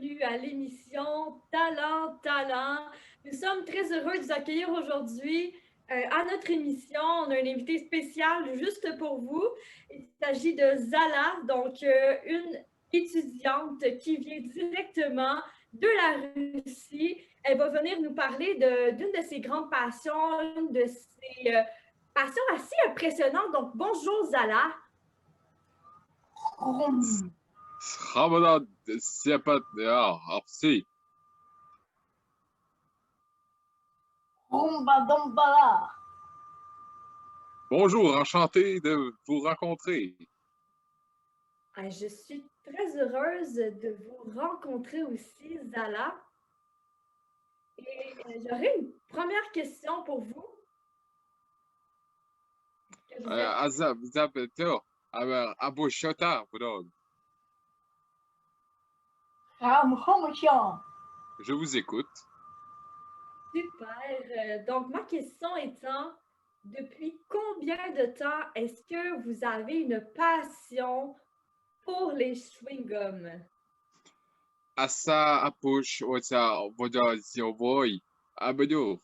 bienvenue à l'émission Talent, Talent. Nous sommes très heureux de vous accueillir aujourd'hui à notre émission. On a un invité spécial juste pour vous. Il s'agit de Zala, donc une étudiante qui vient directement de la Russie. Elle va venir nous parler d'une de ses grandes passions, une de ses passions assez impressionnantes. Donc, bonjour Zala. Ramadan, c'est pas. Ah, si. Bonjour, enchanté de vous rencontrer. Je suis très heureuse de vous rencontrer aussi, Zala. Et j'aurais une première question pour vous. Que vous êtes Azab, Zabeto, Abu Shota, je vous écoute. super. Donc, ma question étant, depuis combien de temps est-ce que vous avez une passion pour les chewing-gums? Asa Apush, Ota, Voda, Ziovoy, Abedou.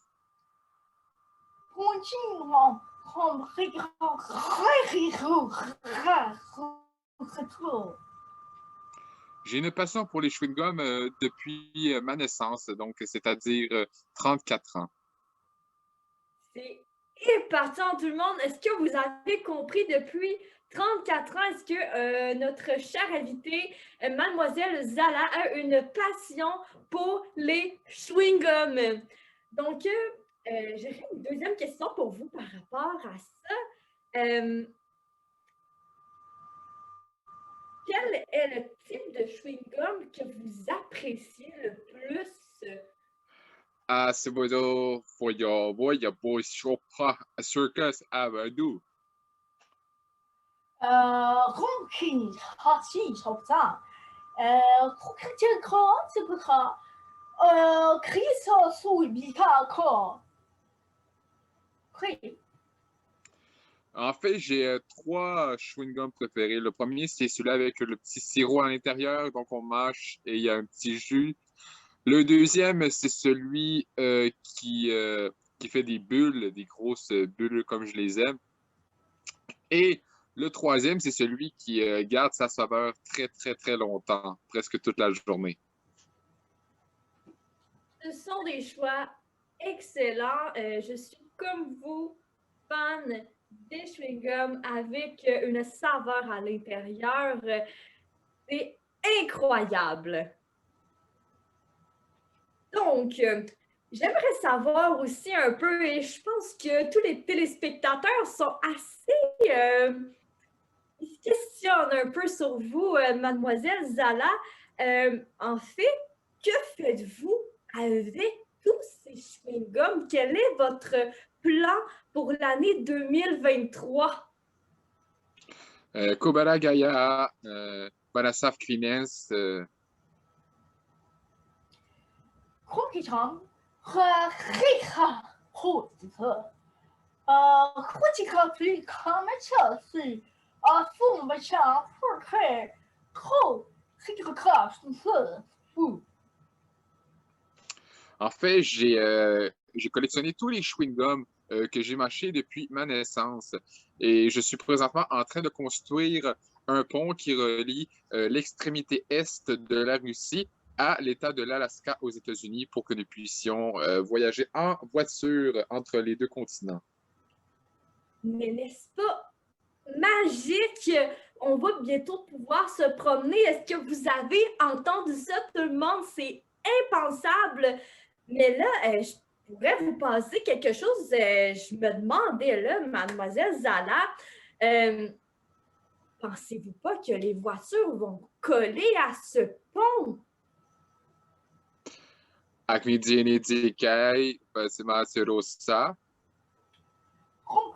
J'ai une passion pour les chewing-gums depuis ma naissance, donc c'est-à-dire 34 ans. C'est épatant, tout le monde. Est-ce que vous avez compris depuis 34 ans, est-ce que notre chère invitée, Mademoiselle Zala, a une passion pour les chewing-gums? Donc, j'aurais une deuxième question pour vous par rapport à ça. Quel est le type de chewing-gum que vous appréciez le plus? Asibodo, for your boy, your boy, Chopa, Circus, Abedou. En fait, j'ai trois chewing-gums préférés. Le premier, c'est celui avec le petit sirop à l'intérieur, donc on mâche et il y a un petit jus. Le deuxième, c'est celui qui fait des bulles, des grosses bulles comme je les aime. Et le troisième, c'est celui qui garde sa saveur très, très, très longtemps, presque toute la journée. Ce sont des choix excellents. Je suis comme vous, fan des chewing-gums avec une saveur à l'intérieur. C'est incroyable. Donc, j'aimerais savoir aussi un peu, et je pense que tous les téléspectateurs sont assez... ils se questionnent un peu sur vous, Mademoiselle Zala. En fait, que faites-vous avec tous ces chewing-gums? Quel est votre plan pour l'année 2023? Kobara Gaya, Barasaf Klines, En fait, j'ai collectionné tous les chewing-gums que j'ai mâchés depuis ma naissance. Et je suis présentement en train de construire un pont qui relie l'extrémité est de la Russie à l'État de l'Alaska aux États-Unis pour que nous puissions voyager en voiture entre les deux continents. Mais n'est-ce pas magique? On va bientôt pouvoir se promener. Est-ce que vous avez entendu ça, tout le monde? C'est impensable. Mais là, je pourrais vous passer quelque chose. Je me demandais là, Mademoiselle Zala, pensez-vous pas que les voitures vont coller à ce pont? Akvidini Dikai, Basima Serosa. En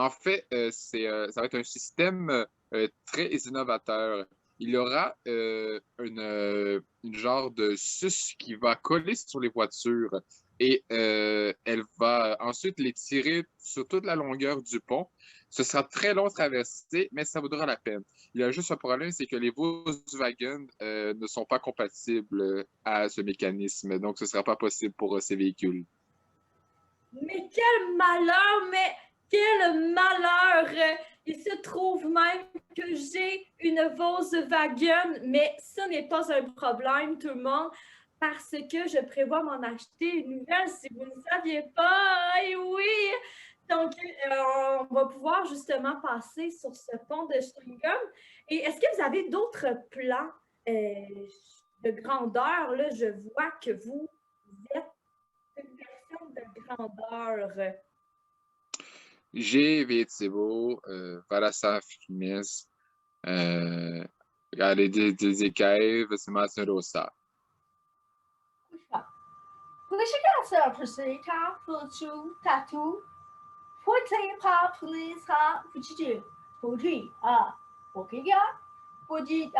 fait, ça va être un système très innovateur. il y aura une genre de suce qui va coller sur les voitures et elle va ensuite les tirer sur toute la longueur du pont. Ce sera très long à traverser, mais ça vaudra la peine. Il y a juste un problème, c'est que les Volkswagen ne sont pas compatibles à ce mécanisme, donc ce ne sera pas possible pour ces véhicules. Mais quel malheur, mais quel malheur! Il se trouve même que j'ai une Volkswagen, mais ce n'est pas un problème, tout le monde, parce que je prévois m'en acheter une nouvelle si vous ne saviez pas. Et oui! Donc, on va pouvoir justement passer sur ce pont de Stringham. Et est-ce que vous avez d'autres plans de grandeur? Là, je vois que vous êtes une personne de grandeur. J'ai Vétivo, Valassa Fines, regardez des écailles, c'est Martin Rosa. Polishikasa Prasika, Fulchu, Tatu, Forte Pa Polisa, Fuchi, Fuji, Okiga, Fuji,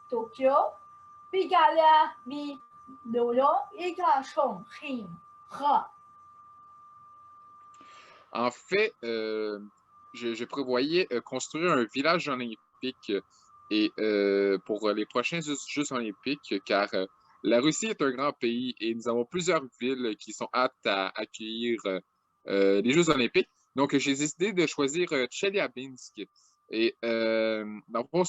Tokyo, Bigala, Mi, Lolo, Ika, Chong, Him, Ha. En fait, je prévoyais construire un village olympique et pour les prochains Jeux olympiques, car la Russie est un grand pays et nous avons plusieurs villes qui sont aptes à accueillir les Jeux olympiques. Donc, j'ai décidé de choisir Tcheliabinsk. Et dans le fond,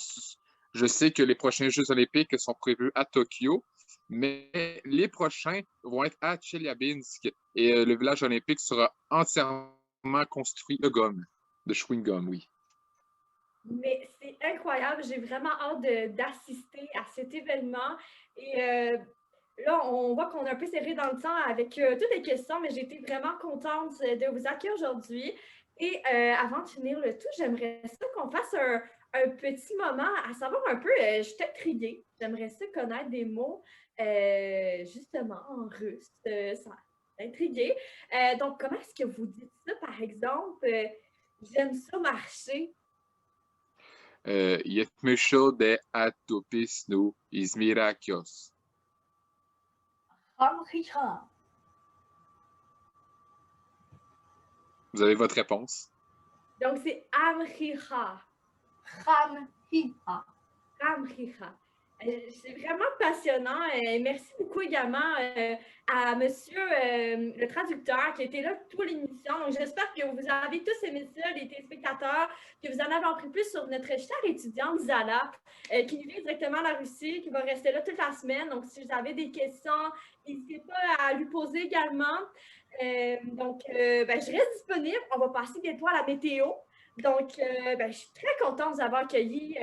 je sais que les prochains Jeux olympiques sont prévus à Tokyo, mais les prochains vont être à Tcheliabinsk et le village olympique sera entièrement construit de gomme, de chewing-gum, oui. Mais c'est incroyable, j'ai vraiment hâte d'assister à cet événement. Et là, on voit qu'on est un peu serré dans le temps avec toutes les questions, mais j'ai été vraiment contente de vous accueillir aujourd'hui. Et avant de finir le tout, j'aimerais ça qu'on fasse un petit moment à savoir un peu, je suis intriguée, j'aimerais ça connaître des mots justement en russe, ça intrigué. Donc, comment est-ce que vous dites ça, par exemple? J'aime ça marcher. Yetmişo de Atopisnu Izmirakios. Vous avez votre réponse? Donc, c'est Amriha. Ramhiha. Amriha. C'est vraiment passionnant. Merci beaucoup également à monsieur le traducteur qui était là toute l'émission. Donc, j'espère que vous avez tous aimé ça, les téléspectateurs, que vous en avez appris plus sur notre chère étudiante Zala, qui vient directement de la Russie, qui va rester là toute la semaine. Donc, si vous avez des questions, n'hésitez pas à lui poser également. Donc, je reste disponible. On va passer bientôt à la météo. Donc, je suis très contente de vous avoir accueilli.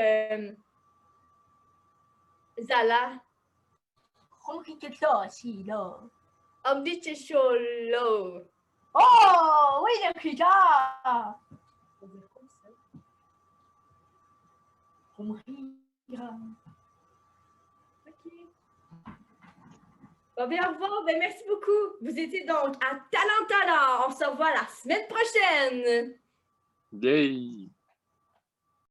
Zala. Omdichesholo. Oh, oui, le Krita. OK. Bon, bien, au revoir. Ben, merci beaucoup. Vous étiez donc à Talent Talent. On se revoit la semaine prochaine. Yay!